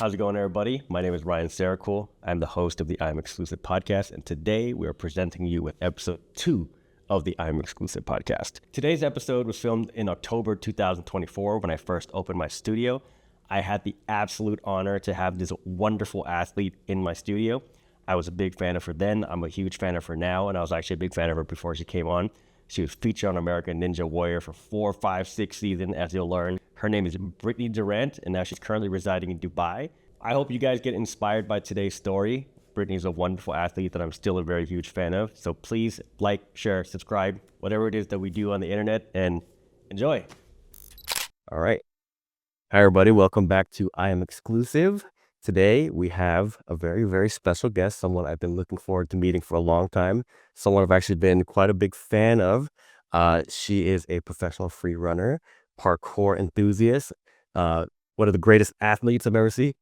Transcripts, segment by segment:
How's it going, everybody? My name is Ryan Saracool. I'm the host of the IMX podcast, and today we are presenting you with episode 2 of the IMX podcast. Today's episode was filmed in October 2024 when I first opened my studio. I had the absolute honor to have this wonderful athlete in my studio. I was a big fan of her then. I'm a huge fan of her now, and I was actually a big fan of her before she came on. She was featured on American Ninja Warrior for 4, 5, 6 seasons, as you'll learn. Her name is Brittney Durant, and now she's currently residing in Dubai. I hope you guys get inspired by today's story. Brittney is a wonderful athlete that I'm still a very huge fan of. So please like, share, subscribe, whatever it is that we do on the internet, and enjoy. All right. Hi, everybody. Welcome back to I Am Exclusive. Today, we have a very, very special guest, someone I've been looking forward to meeting for a long time, someone I've actually been quite a big fan of. She is a professional free runner, parkour enthusiast, one of the greatest athletes I've ever seen.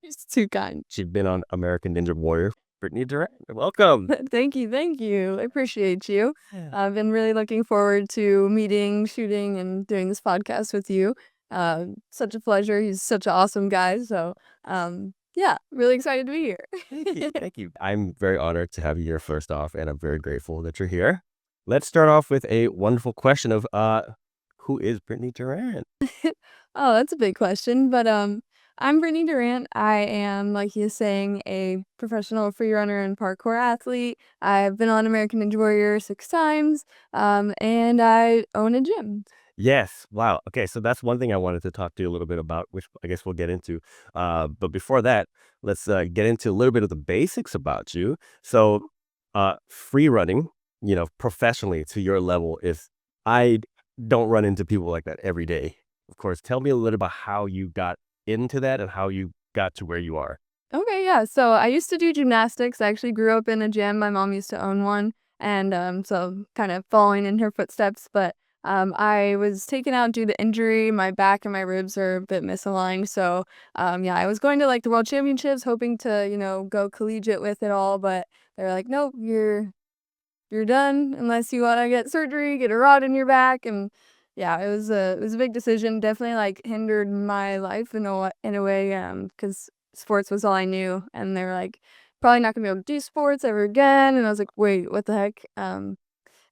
It's too kind. She's been on American Ninja Warrior. Brittney Durant, welcome. Thank you. I appreciate you. I've been really looking forward to meeting, shooting, and doing this podcast with you. Such a pleasure. He's such an awesome guy. So, yeah, really excited to be here. Thank you. I'm very honored to have you here first off, and I'm very grateful that you're here. Let's start off with a wonderful question of who is Brittney Durant? Oh, that's a big question. But I'm Brittney Durant. I am, like he is saying, a professional free runner and parkour athlete. I've been on American Ninja Warrior 6 times, and I own a gym. Yes. Wow. Okay. So that's one thing I wanted to talk to you a little bit about, which I guess we'll get into. But before that, let's get into a little bit of the basics about you. So free running, professionally to your level is, I don't run into people like that every day. Of course, tell me a little about how you got into that and how you got to where you are. Okay, yeah. So I used to do gymnastics. I actually grew up in a gym. My mom used to own one, and so kind of following in her footsteps. But I was taken out due to injury. My back and my ribs are a bit misaligned. So yeah, I was going to like the world championships, hoping to go collegiate with it all. But they're like, nope, you're done unless you want to get surgery, get a rod in your back. And yeah, it was a big decision. Definitely like hindered my life in a way, because sports was all I knew, and they were like, probably not gonna be able to do sports ever again. And I was like, wait, what the heck?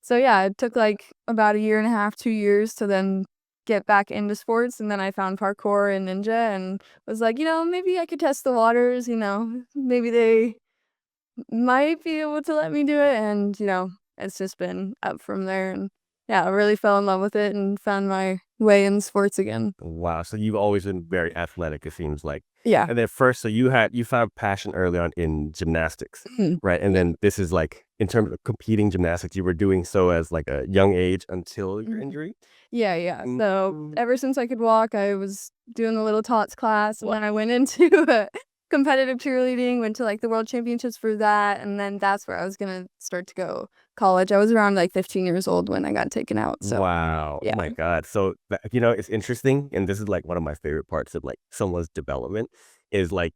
So yeah, it took like about a year and a half, 2 years to then get back into sports, and then I found parkour and ninja, and was like, maybe I could test the waters. Maybe they might be able to let me do it, and it's just been up from there. And yeah, I really fell in love with it and found my way in sports again. Wow. So you've always been very athletic, it seems like. Yeah. And then first, so you found passion early on in gymnastics, Mhm. right? And then this is like, in terms of competing gymnastics, you were doing so as like a young age until your Mhm. injury? Yeah. So Mm. ever since I could walk, I was doing the little tots class, and then I went into competitive cheerleading, went to like the world championships for that, and then that's where I was gonna start to go college. I was around like 15 years old when I got taken out. So Wow. Oh yeah. my God. So, it's interesting. And this is like one of my favorite parts of like someone's development is like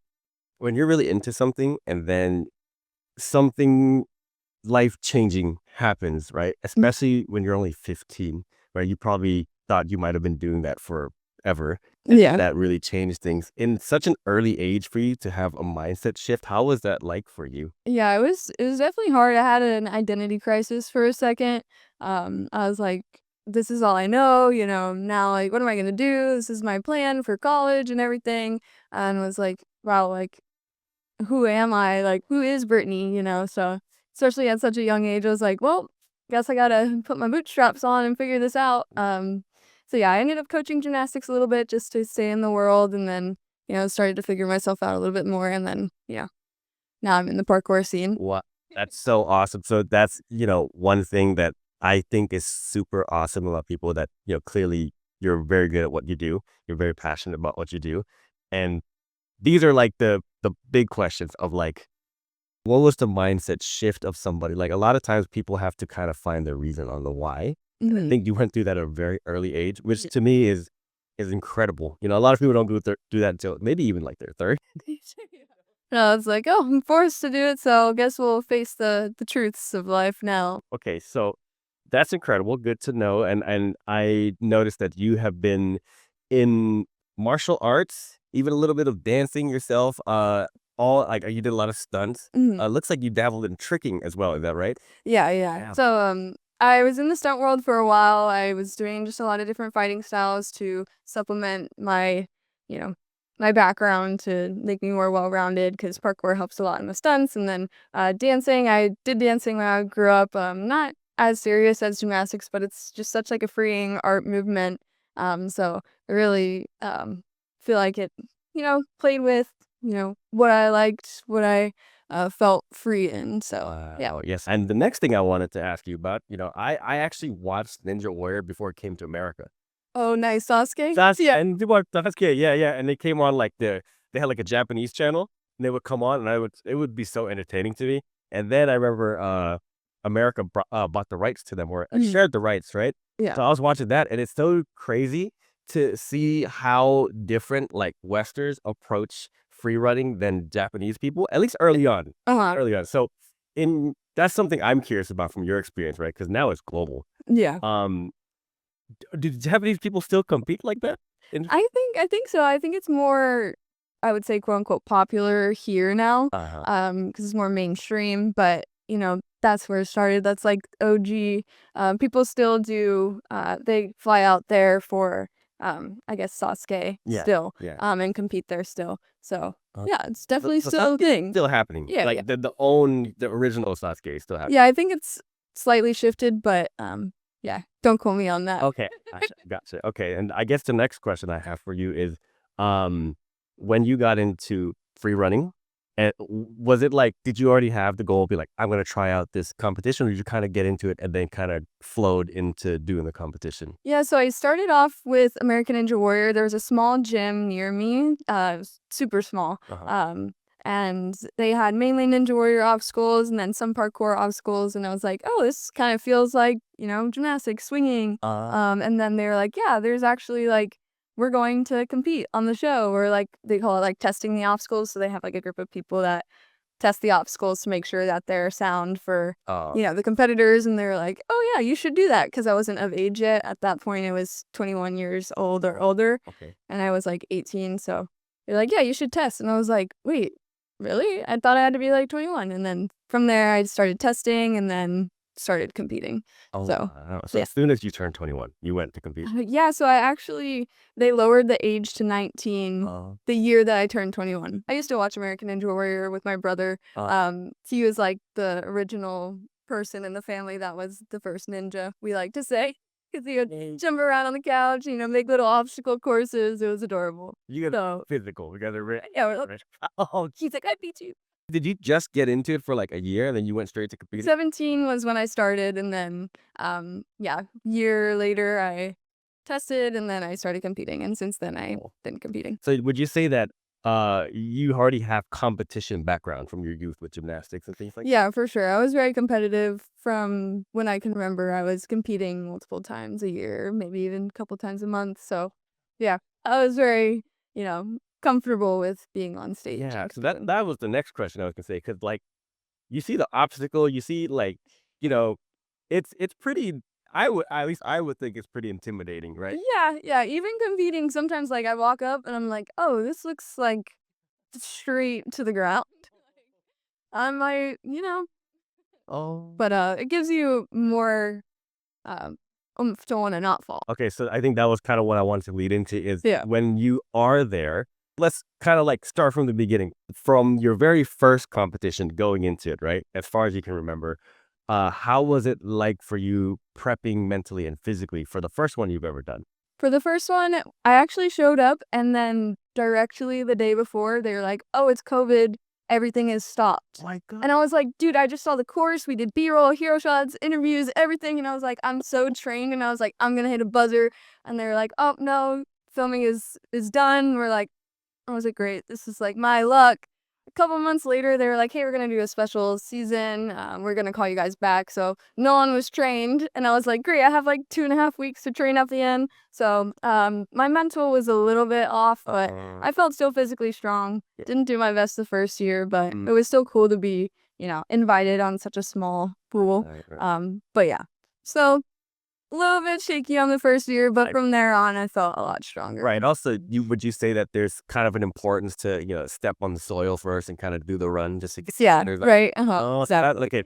when you're really into something and then something life-changing happens, right? Especially when you're only 15, right? You probably thought you might have been doing that forever. Yeah. That really changed things in such an early age for you to have a mindset shift. How was that like for you? Yeah, it was definitely hard. I had an identity crisis for a second. I was like, this is all I know, now like what am I gonna do? This is my plan for college and everything. And was like, wow, like who am I? Like who is Brittany? So especially at such a young age, I was like, well, guess I gotta put my bootstraps on and figure this out. So yeah, I ended up coaching gymnastics a little bit just to stay in the world, and then, started to figure myself out a little bit more, and then yeah. Now I'm in the parkour scene. Wow, that's so awesome. So that's, one thing that I think is super awesome about people that, clearly you're very good at what you do. You're very passionate about what you do. And these are like the big questions of like, what was the mindset shift of somebody? Like a lot of times people have to kind of find their reason on the why. I Mhm. think you went through that at a very early age, which to me is incredible. A lot of people don't do that until maybe even like their third. No, it's like, "Oh, I'm forced to do it, so guess we'll face the truths of life now." Okay, so that's incredible. Good to know. And I noticed that you have been in martial arts even a little bit of dancing yourself. All like you did a lot of stunts. Mhm. Looks like you dabbled in tricking as well. Is that right? Yeah. Yeah. So I was in the stunt world for a while. I was doing just a lot of different fighting styles to supplement my, you know, my background to make me more well-rounded because parkour helps a lot in the stunts. And then dancing, I did dancing when I grew up. Not as serious as gymnastics, but it's just such like a freeing art movement. So I really feel like it, played with, what I liked, what I felt free in. So yeah. Wow, yes. And the next thing I wanted to ask you about, I actually watched Ninja Warrior before it came to America. Oh, nice. Sasuke? That's Yeah. and people are that's good. Yeah, yeah. And they came on like they had like a Japanese channel and they would come on and it would be so entertaining to me. And then I remember America bought the rights to them or Mhm. shared the rights, right? Yeah. So I was watching that and it's so crazy to see how different like Westerners approach free running than Japanese people, at least early on. Uh-huh. Early on. So in that's something I'm curious about from your experience, right? Because now it's global. Yeah. Um, do Japanese people still compete like that? In I think so. I think it's more, I would say, quote unquote popular here now. Uh-huh. Because it's more mainstream, but that's where it started. That's like OG. People still do they fly out there for I guess Sasuke Yeah, still. yeah. And compete there still. So Uh, yeah, it's so definitely so still a Sasuke's thing. still happening. Yeah, yeah. Like the original Sasuke is still happening. Yeah, I think it's slightly shifted, but yeah, don't quote me on that. Okay, gotcha. Okay, and I guess the next question I have for you is, um, when you got into free running, and was it like, did you already have the goal, be like, I'm gonna try out this competition, or did you kind of get into it and then kind of flowed into doing the competition? Yeah, so I started off with American Ninja Warrior. There was a small gym near me, super small. Uh-huh. And they had mainly Ninja Warrior obstacles and then some parkour obstacles. And I was like, oh, this kind of feels like, gymnastics, swinging. And then they were like, yeah, there's actually like, we're going to compete on the show. Or like, they call it like testing the obstacles. So they have like a group of people that test the obstacles to make sure that they're sound for, the competitors. And they're like, oh, yeah, you should do that. Because I wasn't of age yet. At that point, I was 21 years old or older. Okay. And I was like 18. So they're like, yeah, you should test. And I was like, wait, really? I thought I had to be like 21. And then from there, I started testing and then started competing. Oh, So, wow. So yeah. as soon as you turned 21, you went to compete. Yeah, so they lowered the age to 19 the year that I turned 21. I used to watch American Ninja Warrior with my brother. He was like the original person in the family that was the first ninja, we like to say. Because he would jump around on the couch, make little obstacle courses. It was adorable. You got So, physical. You got to yeah, Oh, he's like, I beat you. did you just get into it for like a year and then you went straight to competing? 17 was when I started, and then, year later, I tested, and then I started competing, and since then, I've been competing. So would you say that you already have competition background from your youth with gymnastics and things like that? Yeah, for sure. I was very competitive from when I can remember. I was competing multiple times a year, maybe even a couple times a month. So, yeah, I was very, comfortable with being on stage. Yeah, and so competing. that was the next question I was gonna say because like you see the obstacle, you see like you know, it's pretty. I would think it's pretty intimidating, right? Yeah. Even competing, sometimes like I walk up and I'm like, oh, this looks like straight to the ground. I might, Oh. but it gives you more oomph to want to not fall. Okay, so I think that was kind of what I wanted to lead into is Yeah. when you are there, let's kind of like start from the beginning, from your very first competition going into it, right? As far as you can remember, how was it like for you prepping mentally and physically for the first one you've ever done? For the first one, I actually showed up and then directly the day before, they were like, oh, it's COVID. Everything is stopped. My God. And I was like, dude, I just saw the course. We did B-roll, hero shots, interviews, everything. And I was like, I'm so trained. And I was like, I'm going to hit a buzzer. And they were like, oh, no, filming is done. We're like, I was like, great. This is like my luck. A couple months later, they were like, hey, we're going to do a special season. We're going to call you guys back. So no one was trained. And I was like, great. I have like 2.5 weeks to train at the end. So my mental was a little bit off, but I felt still physically strong. Didn't do my best the first year, but it was still cool to be, invited on such a small pool. Right. But yeah. So a little bit shaky on the first year, but from there on, I felt a lot stronger. Right. Also, would you say that there's kind of an importance to, step on the soil first and kind of do the run just to get Yeah, there's right. oh, so Exactly. look at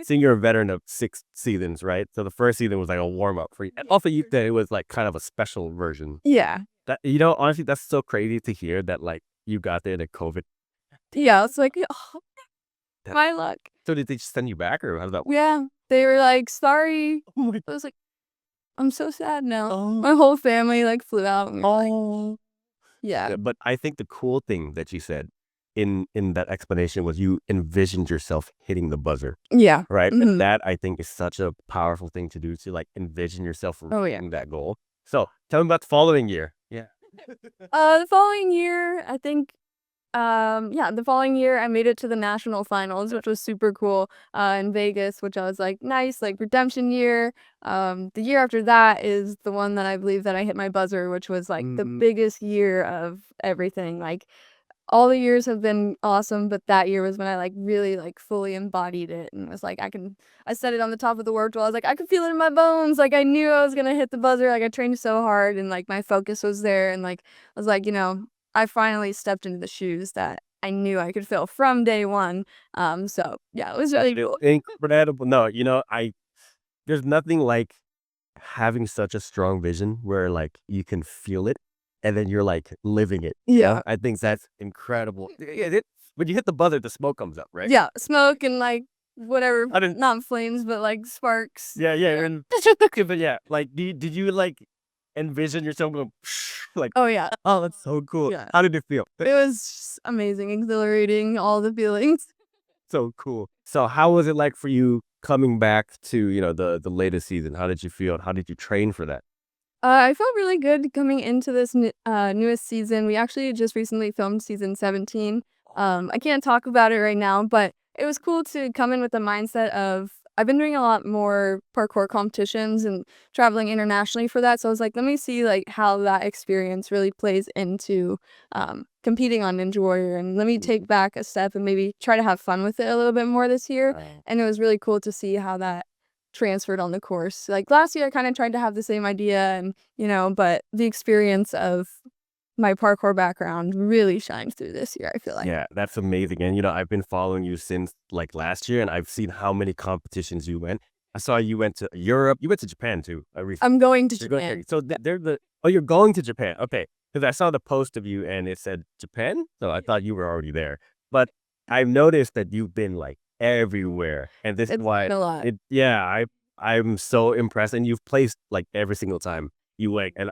seeing you're a veteran of 6 seasons, right? So the first season was like a warm up for you. And also you said it was like kind of a special version. Yeah. That honestly, that's so crazy to hear that like you got there to COVID. Yeah, it's like, oh, That, my luck. so did they just send you back or how did that work? Yeah. They were like, sorry. Oh my I was like, I'm so sad now. oh. My whole family like flew out. And Oh. yeah. Yeah, but I think the cool thing that you said in that explanation was you envisioned yourself hitting the buzzer, Yeah. right? Mhm. And that I think is such a powerful thing to do, to like envision yourself Oh, yeah. reaching that goal. So tell me about the following year. Yeah. The following year, I think, the following year I made it to the national finals, which was super cool, in Vegas, which I was like, nice, like redemption year. The year after that is the one that I believe that I hit my buzzer, which was like the biggest year of everything. Like all the years have been awesome, but that year was when I like really like fully embodied it and was like, I said it on the top of the work wall. I was like, I could feel it in my bones. Like I knew I was gonna hit the buzzer. Like I trained so hard and like my focus was there and like I was like, I finally stepped into the shoes that I knew I could fill from day one. So yeah, it was really cool. Incredible. No, there's nothing like having such a strong vision where like you can feel it and then you're like living it. Yeah. I think that's incredible. Yeah, when you hit the buzzer, the smoke comes up, right? Yeah. Smoke and like whatever, I didn't. not flames, but like sparks. Yeah, and but yeah, like did you like envision yourself going like? Oh yeah. Oh, that's so cool. Yeah. How did it feel? It was just amazing, exhilarating, all the feelings. So cool. So how was it like for you coming back to the latest season? How did you feel? How did you train for that? I felt really good coming into this newest season. We actually just recently filmed season 17. I can't talk about it right now, but it was cool to come in with the mindset of I've been doing a lot more parkour competitions and traveling internationally for that. So I was like, let me see like how that experience really plays into competing on Ninja Warrior, and let me take back a step and maybe try to have fun with it a little bit more this year. And it was really cool to see how that transferred on the course. Like last year I kind of tried to have the same idea and but the experience of my parkour background really shines through this year, I feel like. Yeah, that's amazing. And I've been following you since like last year, and I've seen how many competitions you went. I saw you went to Europe. You went to Japan too. I'm going to You're going Japan. so they're you're going to Japan. Okay, because I saw the post of you and it said Japan, so I thought you were already there. But I've noticed that you've been like everywhere, and this is It's why been a lot. I'm so impressed. And you've placed like every single time you went, and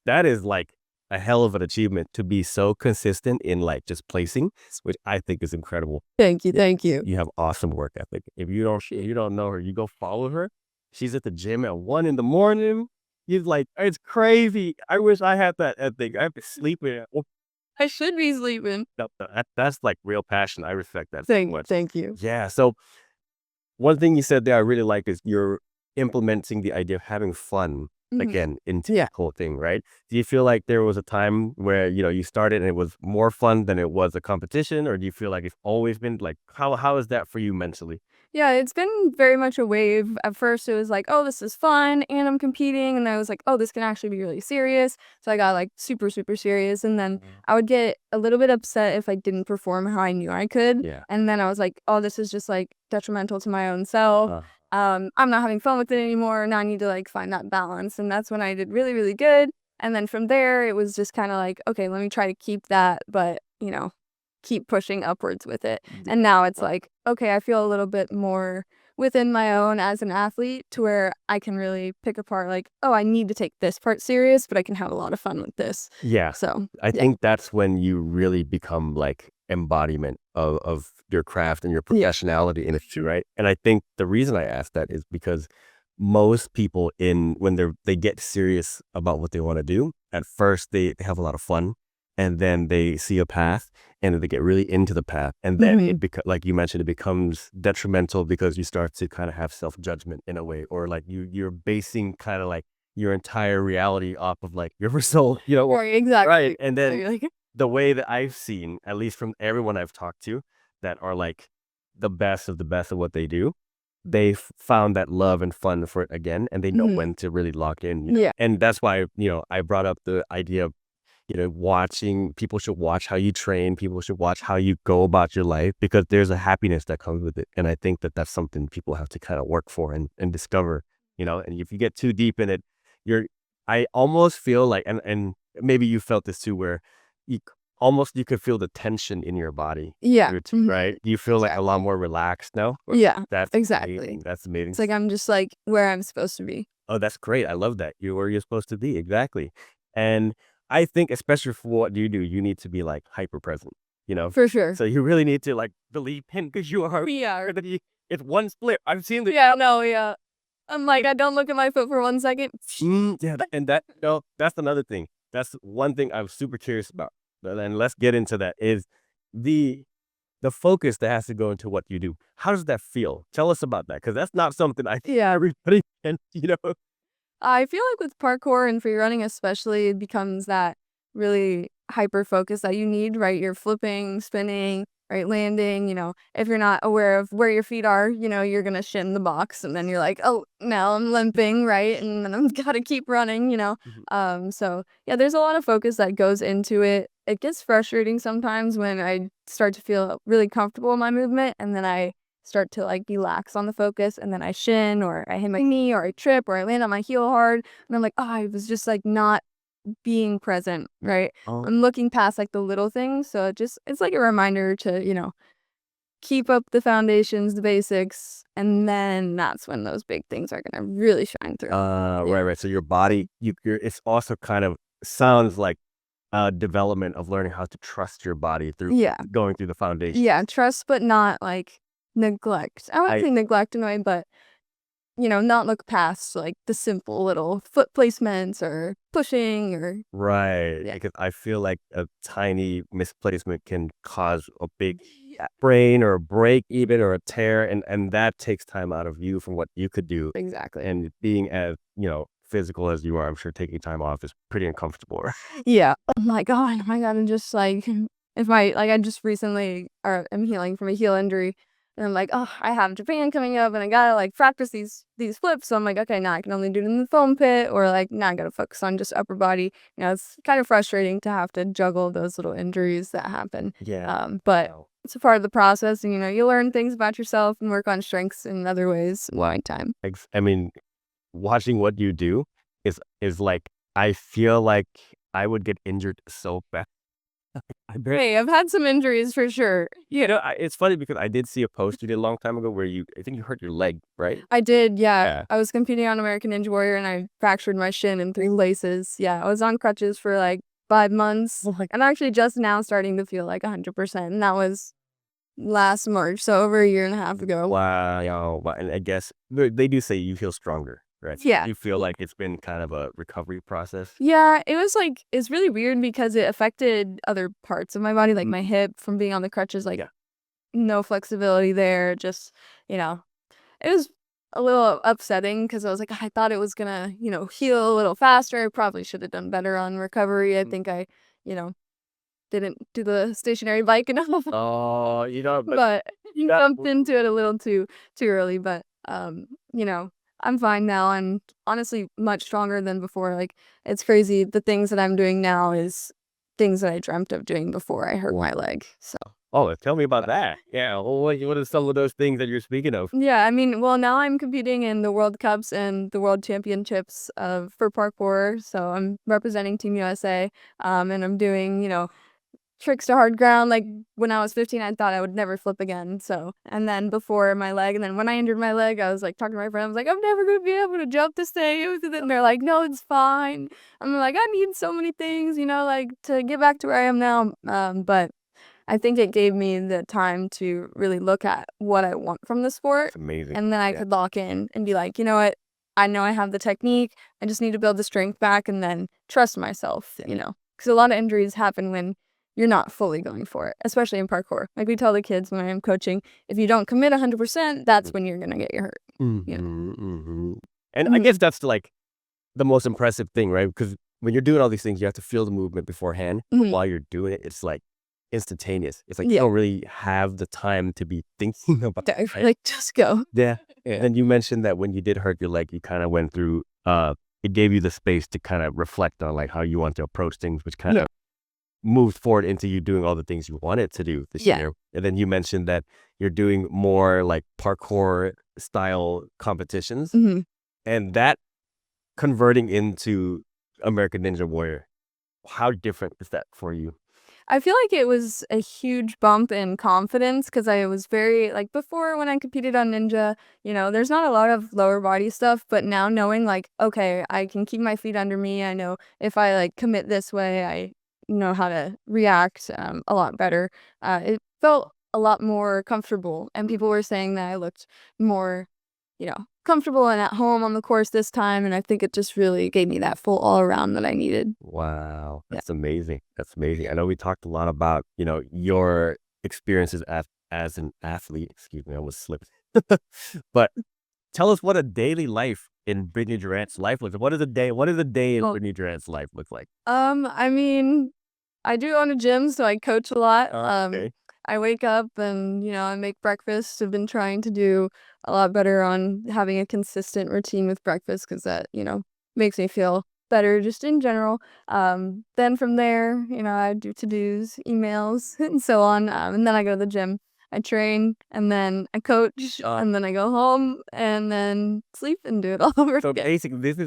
that is like a hell of an achievement to be so consistent in like just placing, which I think is incredible. Thank you, thank you. You have awesome work ethic. If you don't know her, you go follow her. She's at the gym at 1 a.m. He's like, it's crazy. I wish I had that ethic. I have to sleep in. I should be sleeping. That's like real passion. I respect that so much. Thank you. Yeah. So one thing you said there I really like is you're implementing the idea of having fun again into the whole thing, right? Do you feel like there was a time where you started and it was more fun than it was a competition, or do you feel like it's always been like how is that for you mentally? Yeah, it's been very much a wave. At first, it was like, oh, this is fun, and I'm competing. And I was like, oh, this can actually be really serious. So I got like super, super serious. And then I would get a little bit upset if I didn't perform how I knew I could. Yeah. And then I was like, oh, this is just like detrimental to my own self. I'm not having fun with it anymore. Now I need to like find that balance. And that's when I did really, really good. And then from there, it was just kind of like, okay, let me try to keep that, but keep pushing upwards with it. And now it's like, okay, I feel a little bit more within my own as an athlete to where I can really pick apart like, oh, I need to take this part serious, but I can have a lot of fun with this. Yeah. So I think that's when you really become like embodiment of your craft and your professionality in it too, right? And I think the reason I ask that is because most people when they get serious about what they want to do, at first they have a lot of fun, and then they see a path and then they get really into the path, and then like you mentioned, it becomes detrimental because you start to kind of have self-judgment in a way, or like you're basing kind of like your entire reality off of like your result, right, exactly. Right. And then the way that I've seen, at least from everyone I've talked to that are like the best of what they do, they found that love and fun for it again, and they know Mhm. when to really lock in. Yeah. And that's why, I brought up the idea of, watching, people should watch how you train, people should watch how you go about your life, because there's a happiness that comes with it. And I think that that's something people have to kind of work for and discover, and if you get too deep in it, I almost feel like, and maybe you felt this too, where you you could feel the tension in your body. Yeah. Mhm. Right? You feel like a lot Exactly. more relaxed now? Yeah, That's exactly. amazing. That's amazing. It's like I'm just, like, where I'm supposed to be. Oh, that's great. I love that. You're where you're supposed to be. Exactly. And I think, especially for what you do, you need to be like hyper present, For sure. So you really need to like believe in, because you are Yeah. that it's one split. I've seen the Yeah, no, yeah. I'm like, I don't look at my foot for 1 second. yeah, and that's another thing. That's one thing I'm super curious about. And let's get into that, is the the focus that has to go into what you do. How does that feel? Tell us about that, because that's not something I think Yeah. everybody can, I feel like with parkour and free running especially, it becomes that really hyper focus that you need, right? You're flipping, spinning, right? Landing, if you're not aware of where your feet are, you're gonna shin the box and then you're like, oh, now I'm limping, right? And then I'm gotta keep running. Mhm. So yeah, there's a lot of focus that goes into it. It gets frustrating sometimes when I start to feel really comfortable in my movement and then I start to like be lax on the focus and then I shin or I hit my knee or I trip or I land on my heel hard and I'm like, oh, I was just like not being present, right? Oh, I'm looking past like the little things. So it's like a reminder to, keep up the foundations, the basics, and then that's when those big things are gonna really shine through. Yeah. right. So your body, it's also kind of sounds like a development of learning how to trust your body through Yeah. going through the foundation. Yeah. Trust but not like neglect. I wouldn't I say neglect in a way, but not look past like the simple little foot placements or pushing or right, yeah. because I feel like a tiny misplacement can cause a big Yeah, sprain or a break even, or a tear, and that takes time out of you from what you could do. exactly. And being as, physical as you are, I'm sure taking time off is pretty uncomfortable. Yeah. I'm like, oh, I gotta just like if my like I just recently am healing from a heel injury and I'm like, oh, I have Japan coming up and I gotta like practice these flips. So I'm like, okay, now I can only do it in the foam pit or like now I gotta focus on just upper body. It's kind of frustrating to have to juggle those little injuries that happen. Yeah. But Wow. it's a part of the process and you learn things about yourself and work on strengths in other ways one time. I mean, watching what you do is like, I feel like I would get injured so bad. I bet. Hey, I've had some injuries for sure. It's funny because I did see a post you did a long time ago where I think you hurt your leg, right? I did, yeah. Yeah. I was competing on American Ninja Warrior and I fractured my shin in 3 places. Yeah, I was on crutches for like 5 months. Oh my I'm actually just now starting to feel like 100%, and that was last March, so over a year and a half ago. Wow. And I guess they do say you feel stronger, right? Yeah. You feel like it's been kind of a recovery process. Yeah, it was like it's really weird because it affected other parts of my body, like my hip from being on the crutches, like Yeah. no flexibility there, just, you know, it was a little upsetting because I was like, I thought it was gonna, heal a little faster. I probably should have done better on recovery. I think I, you know, didn't do the stationary bike enough, Oh, but but that jumped into it a little too early. But I'm fine now. I'm honestly much stronger than before. Like it's crazy. The things that I'm doing now is things that I dreamt of doing before I hurt my leg. So. oh, tell me about that. Yeah. Well, what are some of those things that you're speaking of? Yeah, I mean, well, now I'm competing in the World Cups and the World Championships for parkour. So I'm representing Team USA, and I'm doing, tricks to hard ground. Like when I was 15, I thought I would never flip again. So, and then before my leg, and then when I injured my leg, I was like talking to my friends, like, I'm never gonna be able to jump to save. And then they're like, no, it's fine. I'm like, I need so many things, like to get back to where I am now. But I think it gave me the time to really look at what I want from the sport. It's amazing. And then I could lock in and be like, you know what? I know I have the technique. I just need to build the strength back and then trust myself, Because a lot of injuries happen when you're not fully going for it, especially in parkour. Like we tell the kids when I'm coaching, if you don't commit 100%, that's when you're going to get hurt. And I guess that's like the most impressive thing, right? Because when you're doing all these things, you have to feel the movement beforehand. While you're doing it, it's like instantaneous. It's like you don't really have the time to be thinking about it. Like, just go. Yeah. And you mentioned that when you did hurt your leg, you kind of went through, it gave you the space to kind of reflect on like how you want to approach things, which kind of moved forward into you doing all the things you wanted to do this year. And then you mentioned that you're doing more like parkour style competitions, and that converting into American Ninja Warrior. How different is that for you? I feel like it was a huge bump in confidence because I was very, like, before when I competed on Ninja, there's not a lot of lower body stuff, but now knowing, like, okay, I can keep my feet under me. I know if I, like, commit this way, I know how to react a lot better. It felt a lot more comfortable, and people were saying that I looked more, comfortable and at home on the course this time, and I think it just really gave me that full all around that I needed. Wow, that's amazing. That's amazing. I know we talked a lot about, your experiences as an athlete. Excuse me, I was slipped. But tell us what a daily life in Brittney Durant's life was. What is a day in Well, Brittney Durant's life look like? I mean, I do own a gym, so I coach a lot. Okay. I wake up and, I make breakfast. I've been trying to do a lot better on having a consistent routine with breakfast because that, makes me feel better just in general. Then from there, I do to-dos, emails, and so on. And then I go to the gym. I train, and then I coach, and then I go home, and then sleep and do it all over So again. basically, this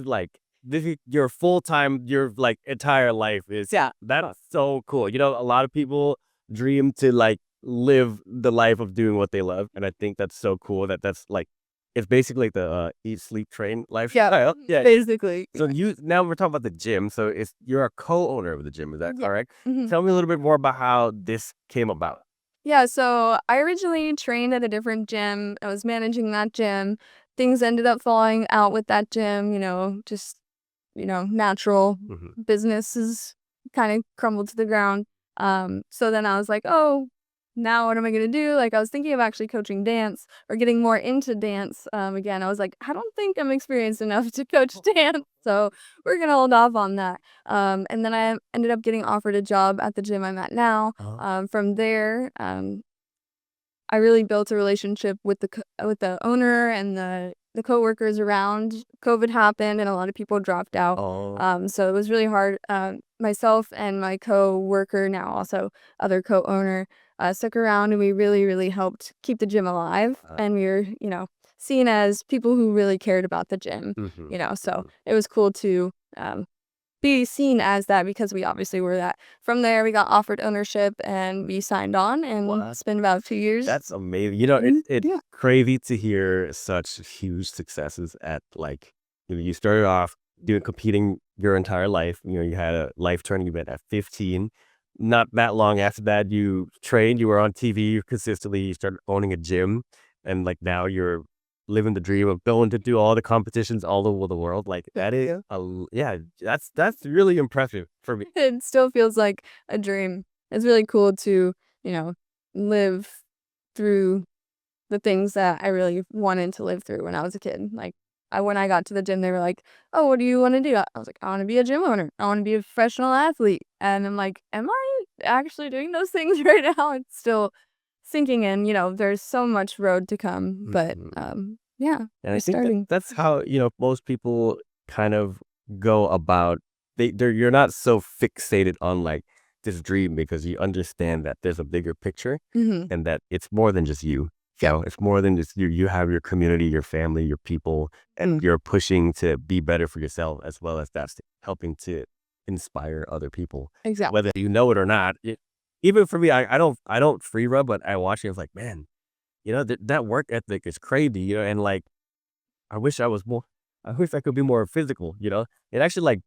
is your full time, your like entire life is. Yeah. That's so cool. A lot of people dream to like live the life of doing what they love, and I think that's so cool that's like it's basically the eat, sleep, train lifestyle. Yeah. Basically. So now we're talking about the gym. So you're a co-owner of the gym, is that Yeah. correct? Mhm. Tell me a little bit more about how this came about. Yeah, so I originally trained at a different gym. I was managing that gym. Things ended up falling out with that gym, just, natural Hmm. businesses kind of crumbled to the ground. So then I was like, oh, now what am I gonna do? Like I was thinking of actually coaching dance or getting more into dance. Again, I was like, I don't think I'm experienced enough to coach dance. So we're gonna hold off on that. And then I ended up getting offered a job at the gym I'm at now. From there, I really built a relationship with the owner and the coworkers around. COVID happened and a lot of people dropped out. Oh. So it was really hard. Myself and my coworker, now also other co-owner, stuck around, and we really, really helped keep the gym alive. And we were, seen as people who really cared about the gym. Hmm. So it was cool to be seen as that because we obviously were that. From there, we got offered ownership and we signed on, and Wow. it's been about 2 years. That's amazing. It's Yeah. crazy to hear such huge successes at like, you started off competing your entire life. You had a life turning event at 15. Not that long after that, you trained, you were on TV consistently, you started owning a gym, and like now you're living the dream of going to do all the competitions all over the world. Like that is, yeah, that's really impressive for me. It still feels like a dream. It's really cool to, live through the things that I really wanted to live through when I was a kid. Like, when I got to the gym, they were like, "Oh, what do you want to do?" I was like, "I want to be a gym owner. I want to be a professional athlete." And I'm like, "Am I actually doing those things right now?" It's still sinking in. There's so much road to come, but yeah, And I we're think starting. that's how, most people kind of go about you're not so fixated on like this dream because you understand that there's a bigger picture Hmm. and that it's more than just you. It's more than just you. You have your community, your family, your people, and you're pushing to be better for yourself as well as that's helping to inspire other people. Exactly. Whether you know it or not. Even for me, I don't free run, but I watch it. It's like, man, that work ethic is crazy, and like, I wish I wish I could be more physical, It actually like,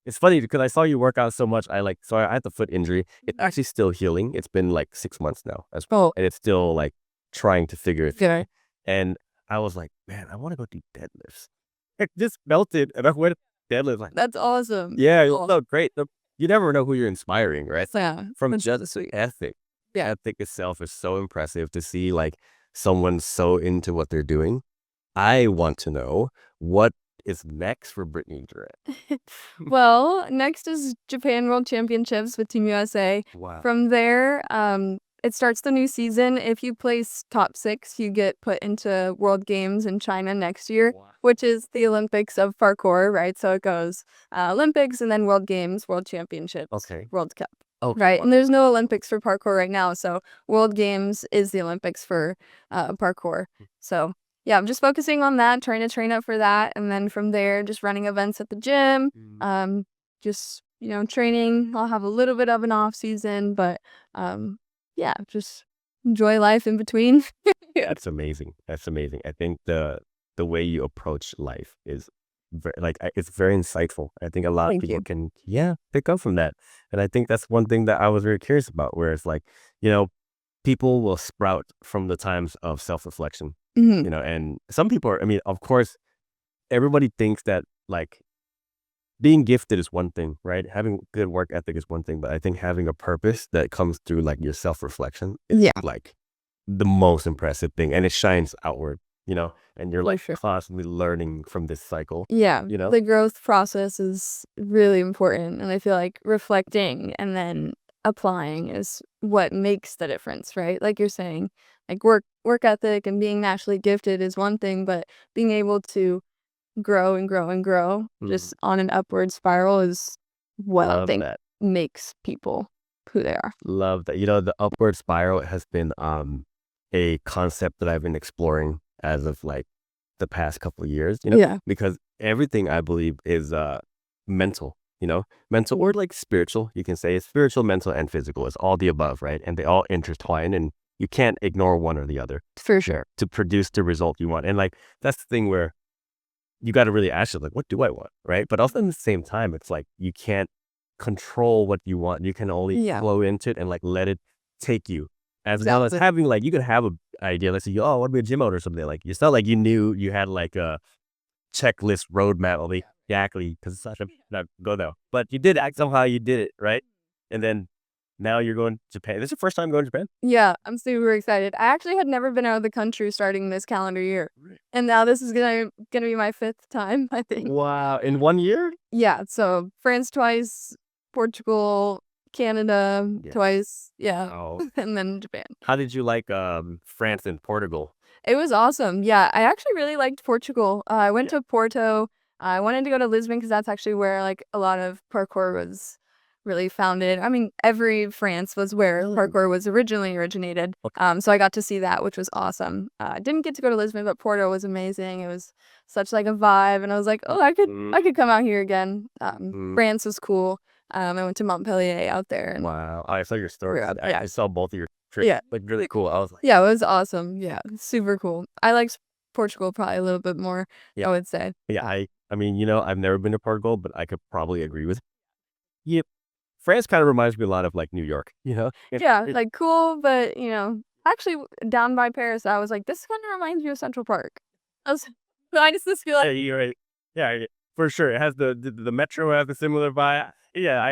it's funny because I saw you work out so much. So I had the foot injury. It's actually still healing. It's been like 6 months now, Oh, and it's still like trying to figure it. okay. And I was like, man, I want to go do deadlifts. It just melted, and I went deadlifts. Like, That's awesome. yeah, Oh, no, great. You never know who you're inspiring, right? yeah. From That's just sweet. ethic. Yeah. Ethic itself is so impressive to see like someone so into what they're doing. I want to know what is next for Brittney Durant. Well, next is Japan World Championships with Team USA. Wow. From there, it starts the new season. If you place top 6, you get put into World Games in China next year, which is the Olympics of parkour, right? So it goes Olympics and then World Games, World Championships, Okay. World Cup. Okay. Right. And there's no Olympics for parkour right now. So World Games is the Olympics for parkour. So yeah, I'm just focusing on that, trying to train up for that. And then from there, just running events at the gym, just, training. I'll have a little bit of an off season, but yeah, just enjoy life in between. Yeah, that's amazing. That's amazing. I think the way you approach life is it's very insightful. I think a lot of Thank people you. can pick up from that. And I think that's one thing that I was very curious about, where it's like, people will sprout from the times of self-reflection, Mhm. and some people are, I mean, of course, everybody thinks that like being gifted is one thing, right? Having good work ethic is one thing, but I think having a purpose that comes through like your self-reflection is Yeah. like the most impressive thing, and it shines outward, and you're For like sure. constantly learning from this cycle, Yeah, you know? the growth process is really important, and I feel like reflecting and then applying is what makes the difference, right? Like you're saying, like work ethic and being naturally gifted is one thing, but being able to grow and grow and grow Mm, just on an upward spiral is what I love think that. makes people who they are. Love that. The upward spiral has been a concept that I've been exploring as of like the past couple of years, Yeah. because everything I believe is mental, mental or like spiritual. You can say it's spiritual, mental, and physical. It's all the above, right? And they all intertwine, and you can't ignore one or the other For sure. to produce the result you want. And like that's the thing where you got to really ask yourself, like, what do I want, right? But also at the same time, it's like you can't control what you want. You can only Yeah. flow into it and like let it take you. As well as Exactly. having like, you can have an idea. Let's say, oh, I want to be a gym owner or something. Like it's not like you knew you had like a checklist roadmap of exactly, because it's such a not go there. But you did act somehow. You did it right, and then now you're going to Japan. This is your first time going to Japan. Yeah, I'm super excited. I actually had never been out of the country starting this calendar year. Right. And now this is gonna be my 5th time, I think. Wow, in 1 year? Yeah, so France twice, Portugal, Canada Yeah. twice, yeah, Oh, and then Japan. how did you like France and Portugal? It was awesome. Yeah, I actually really liked Portugal. I went Yeah. to Porto. I wanted to go to Lisbon because that's actually where like a lot of parkour was really founded. I mean, every France was where Really? parkour was originally originated. Okay. So I got to see that, which was awesome. I didn't get to go to Lisbon, but Porto was amazing. It was such like a vibe, and I was like, oh, I could come out here again. Mm, France was cool. I went to Montpellier out there, and wow. I saw your stories. yeah, I saw both of your trips. yeah. Like really cool. I was like, Yeah, it was awesome. Yeah, super cool. I liked Portugal probably a little bit more, yeah, I would say. yeah. I mean, I've never been to Portugal, but I could probably agree with. Yeah, France kind of reminds me a lot of like New York. Yeah, like cool, but actually down by Paris, I was like, this kind of reminds me of Central Park. I was, I just feel Yeah, like, you're right. Yeah, for sure. It has the metro has a similar vibe. Yeah,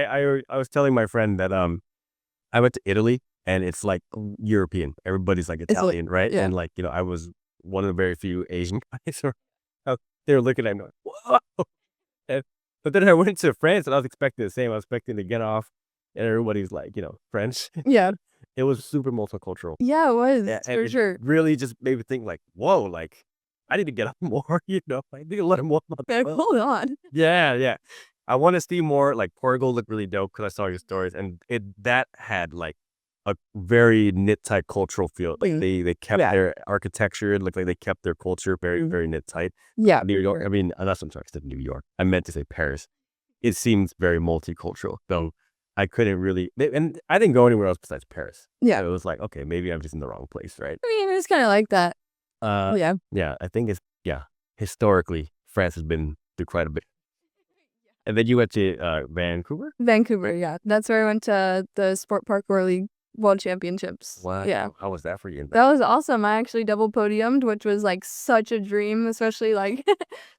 I was telling my friend that I went to Italy, and it's like European. Everybody's like it's like, Italian, right? yeah, And like, I was one of the very few Asian guys. They were looking at me like, whoa. And, but then I went to France, and I was expecting the same. I was expecting to get off, and everybody's like, French. yeah, It was super multicultural. yeah, it was Yeah, and for it sure. really just made me think like, whoa, like I need to get up more, I need to learn more about the Like, world. hold on. Yeah, yeah. I want to see more. Like Portugal looked really dope because I saw your stories, and that had like a very knit tight cultural feel. Like they kept Yeah. their architecture. It looked like they kept their culture very Mhm. very knit tight. Yeah, New York. I mean, that's I'm sorry, I said New York. I meant to say Paris. It seems very multicultural, so I couldn't really. And I didn't go anywhere else besides Paris. yeah. So it was like, okay, maybe I'm just in the wrong place, right? I mean, it's kind of like that. Uh, Yeah. yeah, I think historically, France has been through quite a bit. And then you went to Vancouver? Vancouver, yeah. That's where I went to the Sport Parkour League World Championships. Wow. Yeah. How was that for you? That was awesome. I actually double podiumed, which was like such a dream, especially like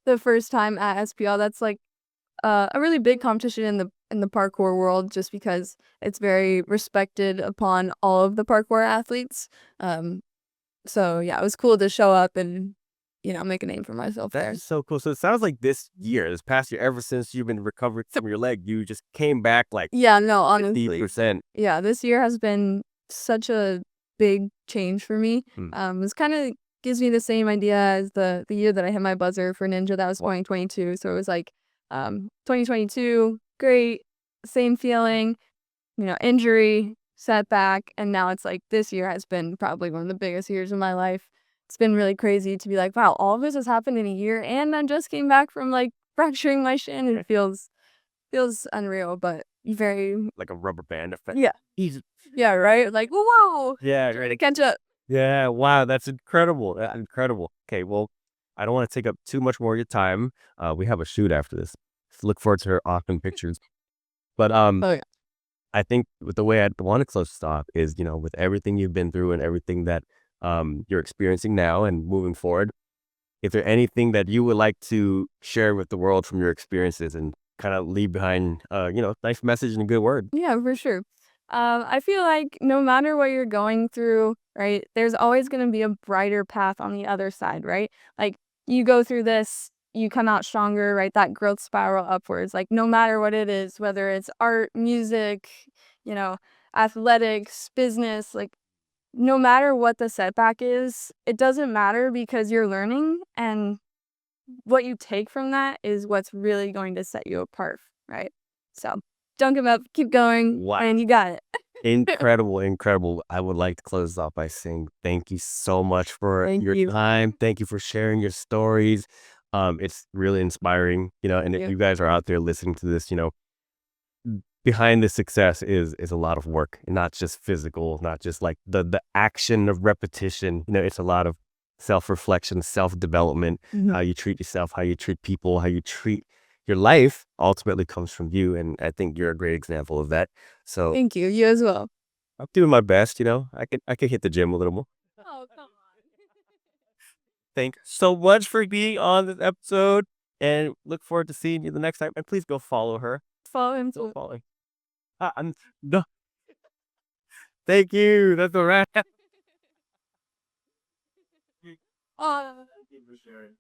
the first time at SPL. That's like a really big competition in the parkour world, just because it's very respected upon all of the parkour athletes. So yeah, it was cool to show up and make a name for myself That there. is so cool. So it sounds like this past year, ever since you've been recovered from your leg, you just came back like Yeah, no, honestly. 50%. Yeah, this year has been such a big change for me. It's kind of gives me the same idea as the year that I hit my buzzer for Ninja. That was 2022. So it was like 2022, great, same feeling, injury, setback, and now it's like this year has been probably one of the biggest years of my life. It's been really crazy to be like, wow, all of this has happened in a year, and I just came back from like fracturing my shin. It feels unreal, but very Like a rubber band effect. yeah. Easy. Yeah, right? Like, whoa, Yeah, trying to right. catch up. Yeah, wow, that's incredible. Incredible. Okay, well, I don't want to take up too much more of your time. We have a shoot after this. Look forward to her awesome pictures. But Oh yeah. I think with the way I'd want to close this off is, with everything you've been through and everything that you're experiencing now and moving forward, is there anything that you would like to share with the world from your experiences and kind of leave behind, nice message and a good word? Yeah, for sure. I feel like no matter what you're going through, right, there's always going to be a brighter path on the other side, right? Like you go through this, you come out stronger, right? That growth spiral upwards. Like no matter what it is, whether it's art, music, you know, athletics, business, like no matter what the setback is, it doesn't matter because you're learning, and what you take from that is what's really going to set you apart, right? So don't give up, keep going, Wow. and you got it. Incredible, incredible. I would like to close this off by saying thank you so much for Thank your you. time. Thank you for sharing your stories. It's really inspiring, and if Yeah. you guys are out there listening to this, behind the success is a lot of work, and not just physical, not just like the action of repetition. It's a lot of self-reflection, self-development, how you treat yourself, how you treat people, how you treat your life ultimately comes from you. And I think you're a great example of that. So Thank you. You as well. I'm doing my best, I could hit the gym a little more. Oh, come on. Thanks so much for being on this episode and look forward to seeing you the next time. And please go follow her. Follow him Go too. follow. No, thank you. That's a wrap. Uh, Thank you for sharing.